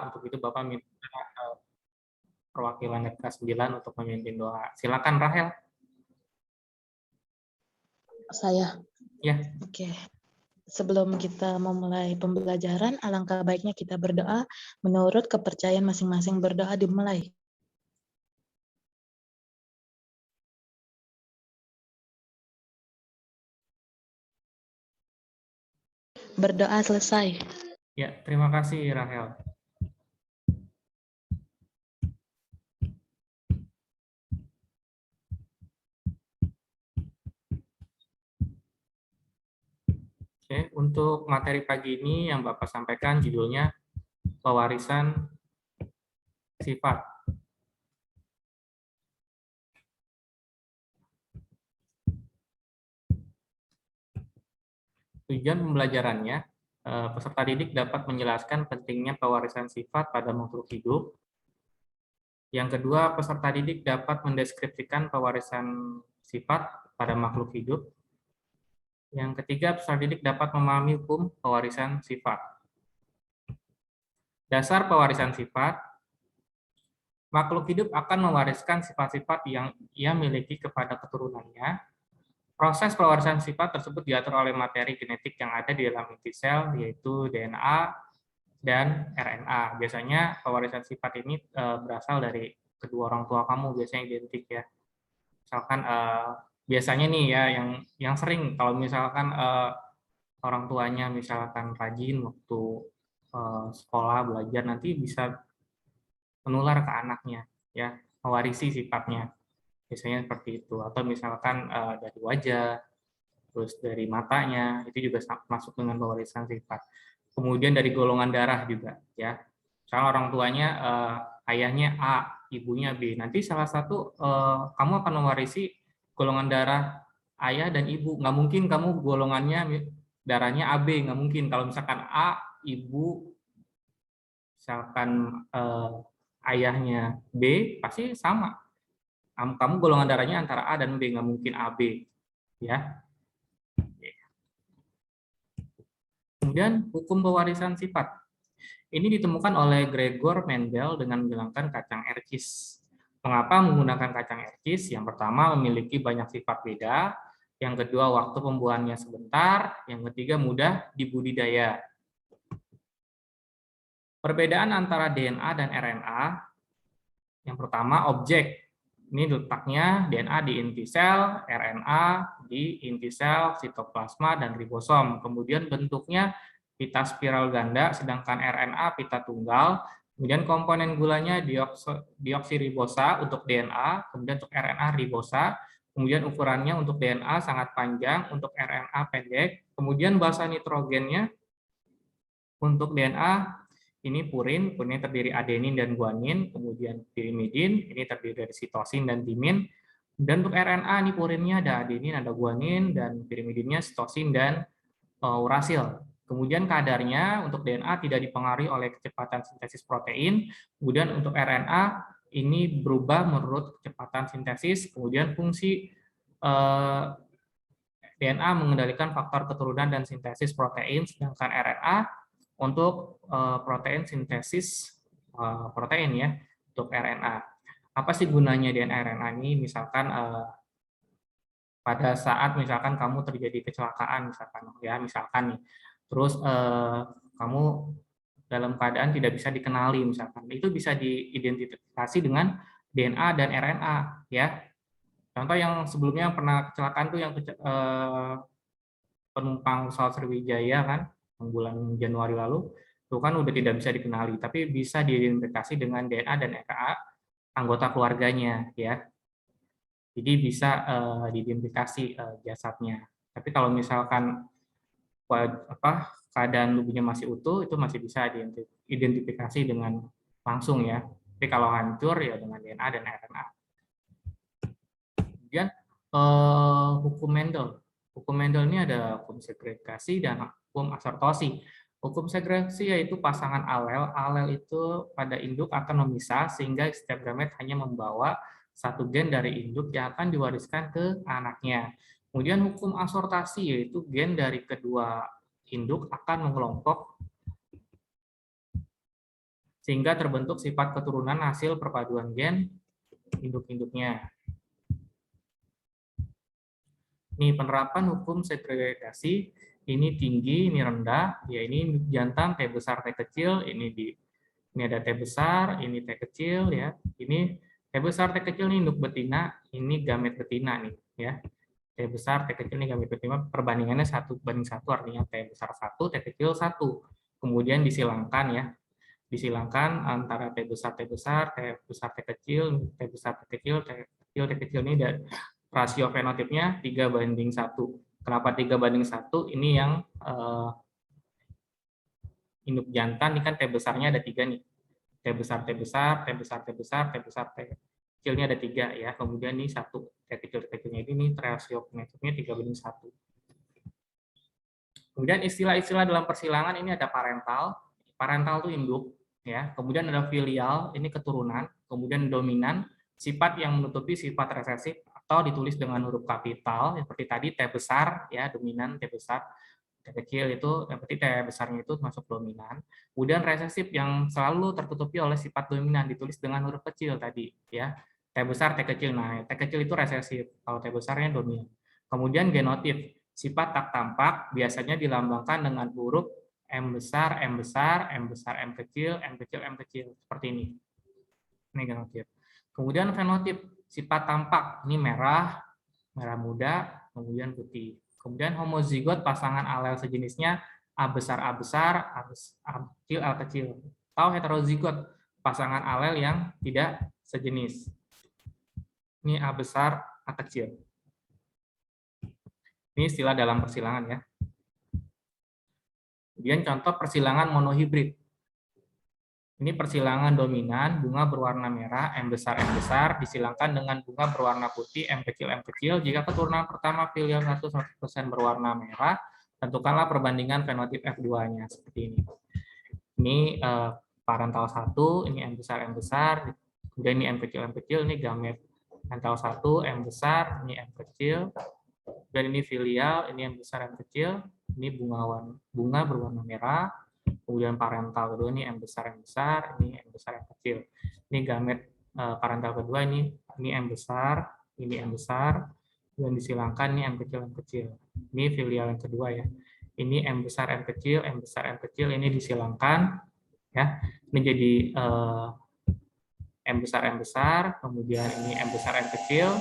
Untuk itu Bapak minta perwakilan RK 9 untuk memimpin doa. Silakan Rahel. Saya. Ya. Oke. Sebelum kita memulai pembelajaran, alangkah baiknya kita berdoa menurut kepercayaan masing-masing. Berdoa dimulai. Berdoa selesai. Ya, terima kasih Rahel. Oke, untuk materi pagi ini yang Bapak sampaikan judulnya pewarisan sifat. Tujuan pembelajarannya, peserta didik dapat menjelaskan pentingnya pewarisan sifat pada makhluk hidup. Yang kedua, peserta didik dapat mendeskripsikan pewarisan sifat pada makhluk hidup. Yang ketiga, peserta didik dapat memahami hukum pewarisan sifat. Dasar pewarisan sifat, makhluk hidup akan mewariskan sifat-sifat yang ia miliki kepada keturunannya. Proses pewarisan sifat tersebut diatur oleh materi genetik yang ada di dalam inti sel, yaitu DNA dan RNA. Biasanya pewarisan sifat ini berasal dari kedua orang tua kamu, biasanya identik ya. Misalkan biasanya nih ya, yang sering kalau misalkan orang tuanya misalkan rajin waktu sekolah belajar, nanti bisa menular ke anaknya, ya, mewarisi sifatnya. Biasanya seperti itu. Atau misalkan dari wajah, terus dari matanya, itu juga masuk dengan pewarisan sifat. Kemudian dari golongan darah juga, ya. Misalnya orang tuanya ayahnya A, ibunya B. Nanti salah satu kamu akan mewarisi golongan darah ayah dan ibu. Nggak mungkin kamu golongannya darahnya AB, nggak mungkin. Kalau misalkan A, ibu, misalkan ayahnya B, pasti sama. Kamu golongan darahnya antara A dan B, nggak mungkin AB, ya. Kemudian hukum pewarisan sifat. Ini ditemukan oleh Gregor Mendel dengan menggunakan kacang erkis. Mengapa menggunakan kacang erkis? Yang pertama, memiliki banyak sifat beda. Yang kedua, waktu pembuahannya sebentar. Yang ketiga, mudah dibudidaya. Perbedaan antara DNA dan RNA. Yang pertama, objek. Ini letaknya DNA di inti sel, RNA di inti sel, sitoplasma, dan ribosom. Kemudian bentuknya pita spiral ganda, sedangkan RNA pita tunggal. Kemudian komponen gulanya deoksiribosa untuk DNA, kemudian untuk RNA ribosa. Kemudian ukurannya untuk DNA sangat panjang, untuk RNA pendek. Kemudian basa nitrogennya untuk DNA ini purin terdiri adenin dan guanin, kemudian pirimidin, ini terdiri dari sitosin dan timin. Dan untuk RNA, ini purinnya ada adenin, ada guanin, dan pirimidinnya sitosin dan urasil. Kemudian kadarnya untuk DNA tidak dipengaruhi oleh kecepatan sintesis protein. Kemudian untuk RNA, ini berubah menurut kecepatan sintesis. Kemudian fungsi DNA mengendalikan faktor keturunan dan sintesis protein, sedangkan RNA untuk protein sintesis protein ya, untuk RNA. Apa sih gunanya DNA RNA ini? Misalkan pada saat misalkan kamu terjadi kecelakaan misalkan nih, terus kamu dalam keadaan tidak bisa dikenali misalkan, itu bisa diidentifikasi dengan DNA dan RNA ya. Contoh yang sebelumnya pernah kecelakaan tuh yang penumpang pesawat Sriwijaya kan, bulan Januari lalu, itu kan udah tidak bisa dikenali, tapi bisa diidentifikasi dengan DNA dan RNA anggota keluarganya ya. Jadi bisa diidentifikasi jasadnya. Tapi kalau misalkan keadaan tubuhnya masih utuh, itu masih bisa diidentifikasi dengan langsung ya. Tapi kalau hancur ya dengan DNA dan RNA. Kemudian hukum Mendel. Hukum Mendel ini ada hukum segregasi dan hukum asortosi. Hukum segregasi yaitu pasangan alel. Alel itu pada induk akan memisah sehingga setiap gamet hanya membawa satu gen dari induk yang akan diwariskan ke anaknya. Kemudian hukum asortasi yaitu gen dari kedua induk akan mengelompok sehingga terbentuk sifat keturunan hasil perpaduan gen induk-induknya. Ini penerapan hukum segregasi, ini tinggi, ini rendah, ya ini jantan T besar T kecil, ini ada T besar, ini T kecil, ya ini T besar T kecil ini induk betina, ini gamet betina nih, ya T besar T kecil ini gamet betina, perbandingannya 1:1, artinya T besar 1, T kecil 1, kemudian disilangkan ya, disilangkan antara T besar T besar, T besar T kecil, T besar T kecil, T kecil T kecil ini dan rasio fenotipnya 3:1. Kenapa 3:1? Ini yang induk jantan, ini kan T besarnya ada 3 nih. T besar, T besar, T besar, T besar, T besar, T kecilnya ada 3 ya. Kemudian ini 1 T kecil, T kecilnya ini rasio fenotipnya 3:1. Kemudian istilah-istilah dalam persilangan ini ada parental. Parental itu induk ya. Kemudian ada filial, ini keturunan. Kemudian dominan, sifat yang menutupi sifat resesif atau ditulis dengan huruf kapital seperti tadi T besar ya, dominan T besar. T kecil itu berarti T besarnya itu masuk dominan. Kemudian resesif yang selalu tertutupi oleh sifat dominan ditulis dengan huruf kecil tadi ya. T besar, T kecil. Nah, T kecil itu resesif. Kalau T besarnya dominan. Kemudian genotif, sifat tak tampak biasanya dilambangkan dengan huruf M besar, M besar, M besar, M kecil, M kecil, M kecil. Seperti ini. Ini genotif. Kemudian fenotip, sifat tampak. Ini merah, merah muda, kemudian putih. Kemudian homozigot, pasangan alel sejenisnya A besar, A besar, A kecil, A kecil. Atau heterozigot, pasangan alel yang tidak sejenis. Ini A besar, A kecil. Ini istilah dalam persilangan ya. Kemudian contoh persilangan monohibrid. Ini persilangan dominan, bunga berwarna merah, M besar, disilangkan dengan bunga berwarna putih, M kecil. Jika keturunan pertama filial 100% berwarna merah, tentukanlah perbandingan fenotip F2-nya, seperti ini. Ini parental 1, ini M besar, kemudian ini M kecil, ini gamet parental 1, M besar, ini M kecil, dan ini filial, ini M besar, M kecil, ini bunga berwarna merah, kemudian parental kedua ini M besar, ini M besar, M kecil. Ini gamet parental kedua ini M besar, ini M besar, dan disilangkan ini M kecil. Ini filial yang kedua ya. Ini M besar, M kecil, ini disilangkan ya. Ini jadi M besar, kemudian ini M besar, M kecil,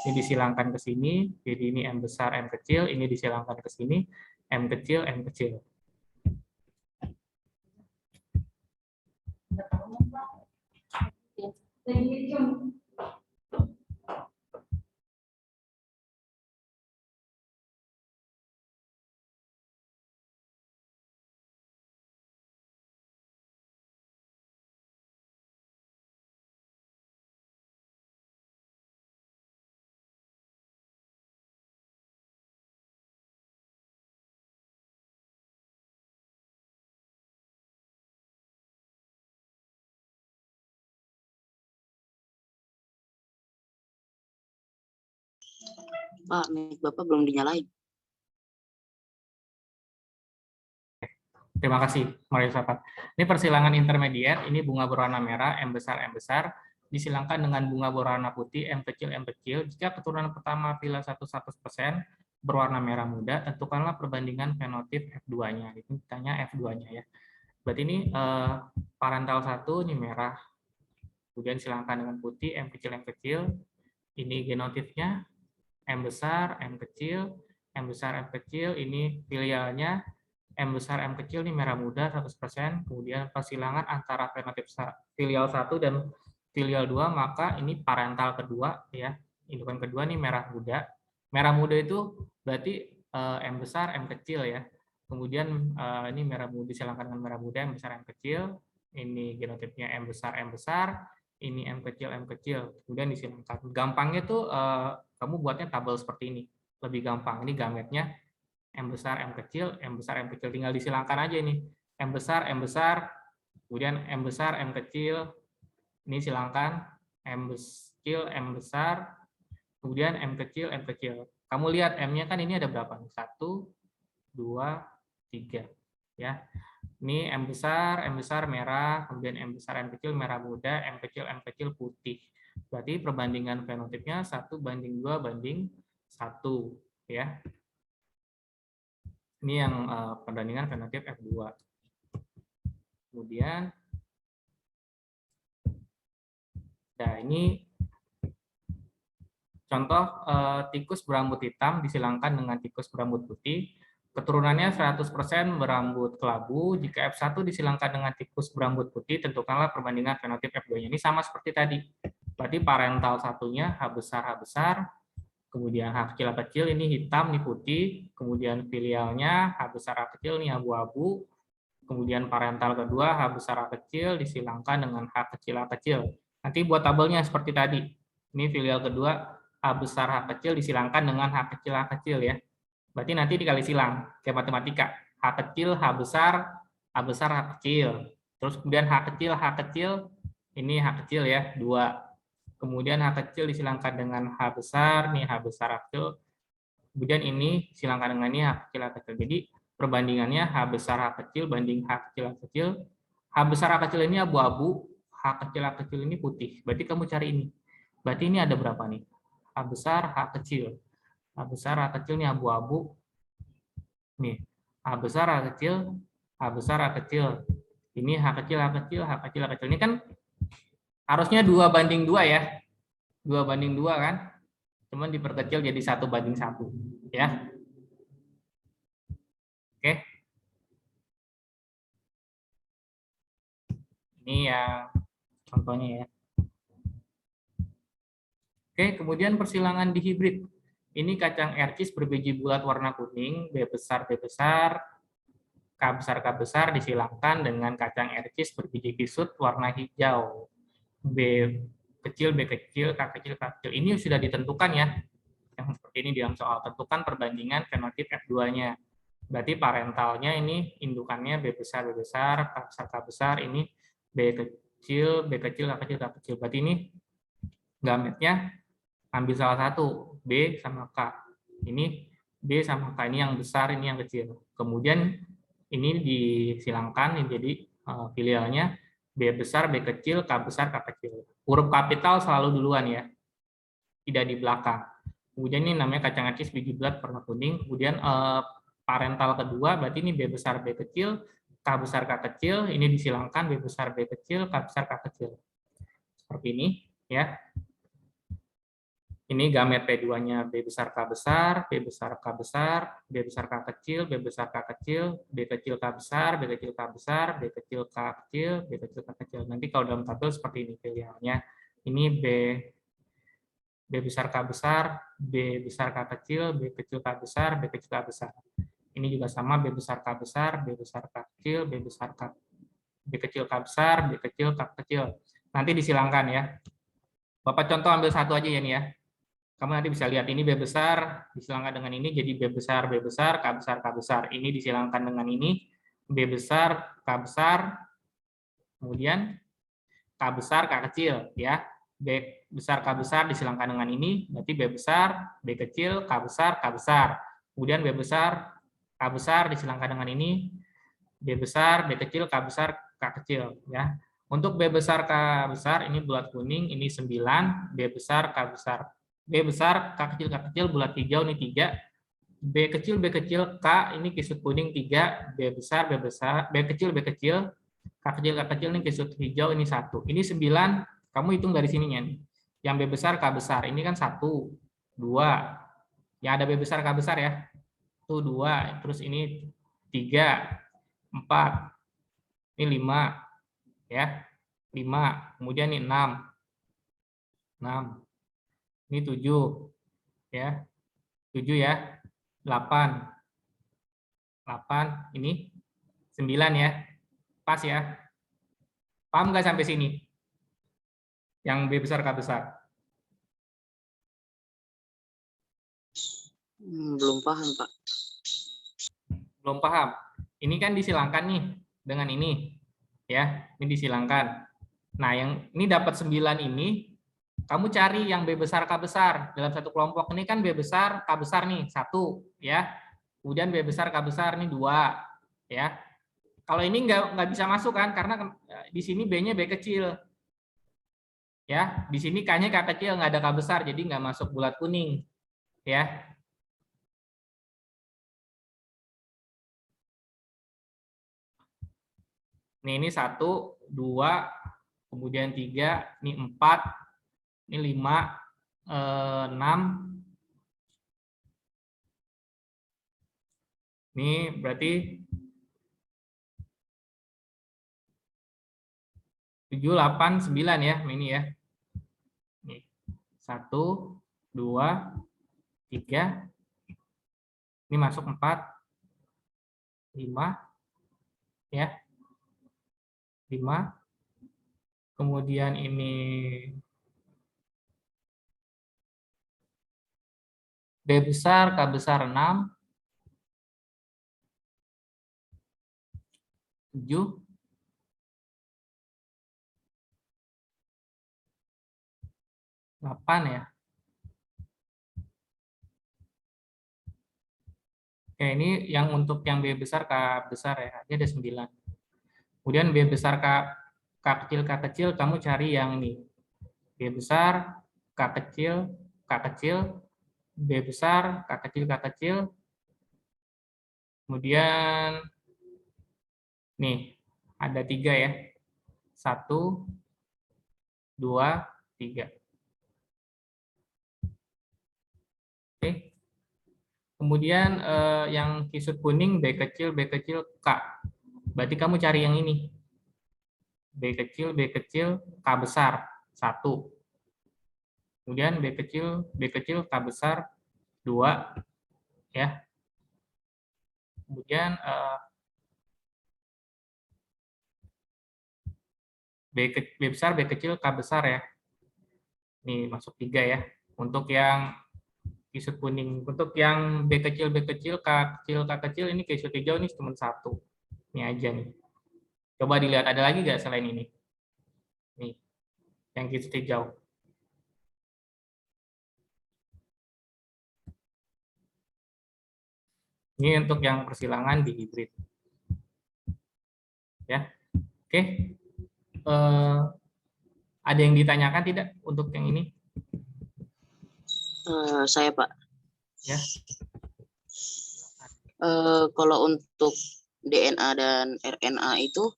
ini disilangkan ke sini, jadi ini M besar, M kecil, ini disilangkan ke sini, M kecil, M kecil. Pak, mic Bapak belum dinyalain. Terima kasih, Maria Sapat. Ini persilangan intermediate, ini bunga berwarna merah, M besar, disilangkan dengan bunga berwarna putih, M kecil. Jika keturunan pertama filial 100% berwarna merah muda, tentukanlah perbandingan fenotip F2-nya. Ini ditanya F2-nya ya. Berarti ini parental 1, ini merah, kemudian silangkan dengan putih, M kecil. Ini genotifnya, M besar, M kecil, ini filialnya, M besar, M kecil ini merah muda 100%, kemudian persilangan antara fenotip filial 1 dan filial 2, maka ini parental kedua ya. Indukan kedua ini merah muda. Merah muda itu berarti M besar, M kecil ya. Kemudian ini merah muda disilangkan dengan merah muda, M besar, M kecil. Ini genotipnya M besar, ini M kecil. Kemudian disilangkan. Gampangnya tuh kamu buatnya tabel seperti ini. Lebih gampang. Ini gametnya M besar, M kecil, tinggal disilangkan aja ini. M besar, kemudian M besar, M kecil, ini silangkan, M kecil, M besar, kemudian M kecil. Kamu lihat M-nya kan ini ada berapa? 1, 2, 3. Ya. Ini M besar merah, kemudian M besar M kecil merah muda, M kecil putih. Berarti perbandingan fenotipnya 1:2:1 ya. Ini yang perbandingan fenotip F2. Kemudian nah ini contoh tikus berambut hitam disilangkan dengan tikus berambut putih. Keturunannya 100% berambut kelabu. Jika F1 disilangkan dengan tikus berambut putih, tentukanlah perbandingan fenotip F2-nya. Ini sama seperti tadi. Berarti parental satunya H besar, kemudian H kecil ini hitam, ini putih, kemudian filialnya H besar H kecil, ini abu-abu, kemudian parental kedua H besar H kecil disilangkan dengan H kecil. Nanti buat tabelnya seperti tadi. Ini filial kedua H besar H kecil disilangkan dengan H kecil ya. Berarti nanti dikali silang, kayak matematika. H kecil, H besar, H kecil. Terus kemudian H kecil, ini H kecil ya, 2. Kemudian H kecil disilangkan dengan H besar, nih H besar H kecil. Kemudian ini silangkan dengan ini H kecil. Jadi perbandingannya H besar H kecil banding H kecil. H besar H kecil ini abu-abu, H kecil ini putih. Berarti kamu cari ini. Berarti ini ada berapa nih? H besar H kecil. H besar H kecil ini abu-abu. Nih, H besar H kecil, H besar H kecil. Ini H kecil. Ini kan harusnya 2:2 ya. 2:2 kan? Cuman diperkecil jadi 1:1 ya. Oke. Ini ya contohnya ya. Oke, kemudian persilangan dihibrid. Ini kacang ercis berbiji bulat warna kuning, B besar, K besar disilangkan dengan kacang ercis berbiji kisut warna hijau. B kecil, K kecil. Ini sudah ditentukan ya. Yang seperti ini di dalam soal. Tentukan perbandingan fenotip F2-nya. Berarti parentalnya ini indukannya B besar, K besar, ini B kecil, K kecil. Berarti ini gametnya ambil salah satu, B sama K. Ini B sama K, ini yang besar, ini yang kecil. Kemudian ini disilangkan, ini jadi filialnya B besar, B kecil, K besar, K kecil. Huruf kapital selalu duluan ya, tidak di belakang. Kemudian ini namanya kacang ercis biji bulat warna kuning. Kemudian parental kedua, berarti ini B besar, B kecil, K besar, K kecil. Ini disilangkan B besar, B kecil, K besar, K kecil. Seperti ini ya. Ini gamet P2-nya B besar K besar, B besar K besar, B besar K kecil, B besar K kecil, B kecil K besar, B kecil K besar, B kecil K kecil, B kecil K kecil. Nanti kalau dalam tabel seperti ini filialnya. Ini B besar K besar, B besar K kecil, B kecil K besar, B kecil K besar. Ini juga sama B besar K besar, B besar K kecil, B besar K, B kecil K besar, B kecil K kecil. Nanti disilangkan ya. Bapak contoh ambil satu aja ya nih ya. Kamu nanti bisa lihat ini B besar disilangkan dengan ini jadi B besar, K besar, K besar. Ini disilangkan dengan ini B besar, K besar, kemudian K besar, K kecil ya. B besar, K besar disilangkan dengan ini berarti B besar, B kecil, K besar, K besar. Kemudian B besar, K besar disilangkan dengan ini B besar, B kecil, K besar, K kecil ya. Untuk B besar, K besar ini bulat kuning, ini 9, B besar, K besar. B besar, K kecil, bulat hijau, ini 3. B kecil, K, ini kisut kuning 3. B besar, B kecil, K kecil, ini kisut hijau, ini 1. Ini 9, kamu hitung dari sininya nih. Yang B besar, K besar, ini kan 1, 2. Yang ada B besar, K besar ya. Itu 2, terus ini 3, 4. Ini 5. Ya, 5. Kemudian ini 6. 6. Ini 7 ya. 7 ya. 8. Ini 9 ya. Pas ya. Paham nggak sampai sini? Yang B besar, K besar. Belum paham, Pak. Belum paham. Ini kan disilangkan nih dengan ini. Ya, ini disilangkan. Nah, yang ini dapat 9 ini kamu cari yang B besar, K besar. Dalam satu kelompok ini kan B besar, K besar nih, 1. Ya. Kemudian B besar, K besar nih 2. Ya. Kalau ini nggak bisa masuk kan, karena di sini B-nya B kecil. Ya, di sini K-nya K kecil, nggak ada K besar, jadi nggak masuk bulat kuning. Ya. Ini 1, 2, kemudian 3, ini 4, ini 5, 6. Ini berarti 7, 8, 9 ya, ini ya. Nih, 1, 2, 3. Ini masuk 4, 5, ya. 5. Kemudian ini B besar, K besar 6, 7, 8 ya. Oke, ini yang untuk yang B besar, K besar ya, aja ada 9. Kemudian B besar, K kecil, kamu cari yang ini. B besar, K kecil, B besar, K kecil. Kemudian nih, ada 3 ya. 1, 2, 3. Oke. Kemudian yang kisut kuning B kecil, K. Berarti kamu cari yang ini. B kecil, K besar 1. Kemudian B kecil, K besar 2. Ya. Kemudian B besar, B kecil, K besar ya. Ini masuk 3 ya. Untuk yang kisut kuning. Untuk yang B kecil, K kecil, ini kisut hijau ini cuma 1. Ini aja nih. Coba dilihat, ada lagi nggak selain ini? Nih, yang kisut hijau. Ini untuk yang persilangan di hibrid. Ya, oke. Ada yang ditanyakan tidak untuk yang ini? Saya Pak. Ya. Kalau untuk DNA dan RNA itu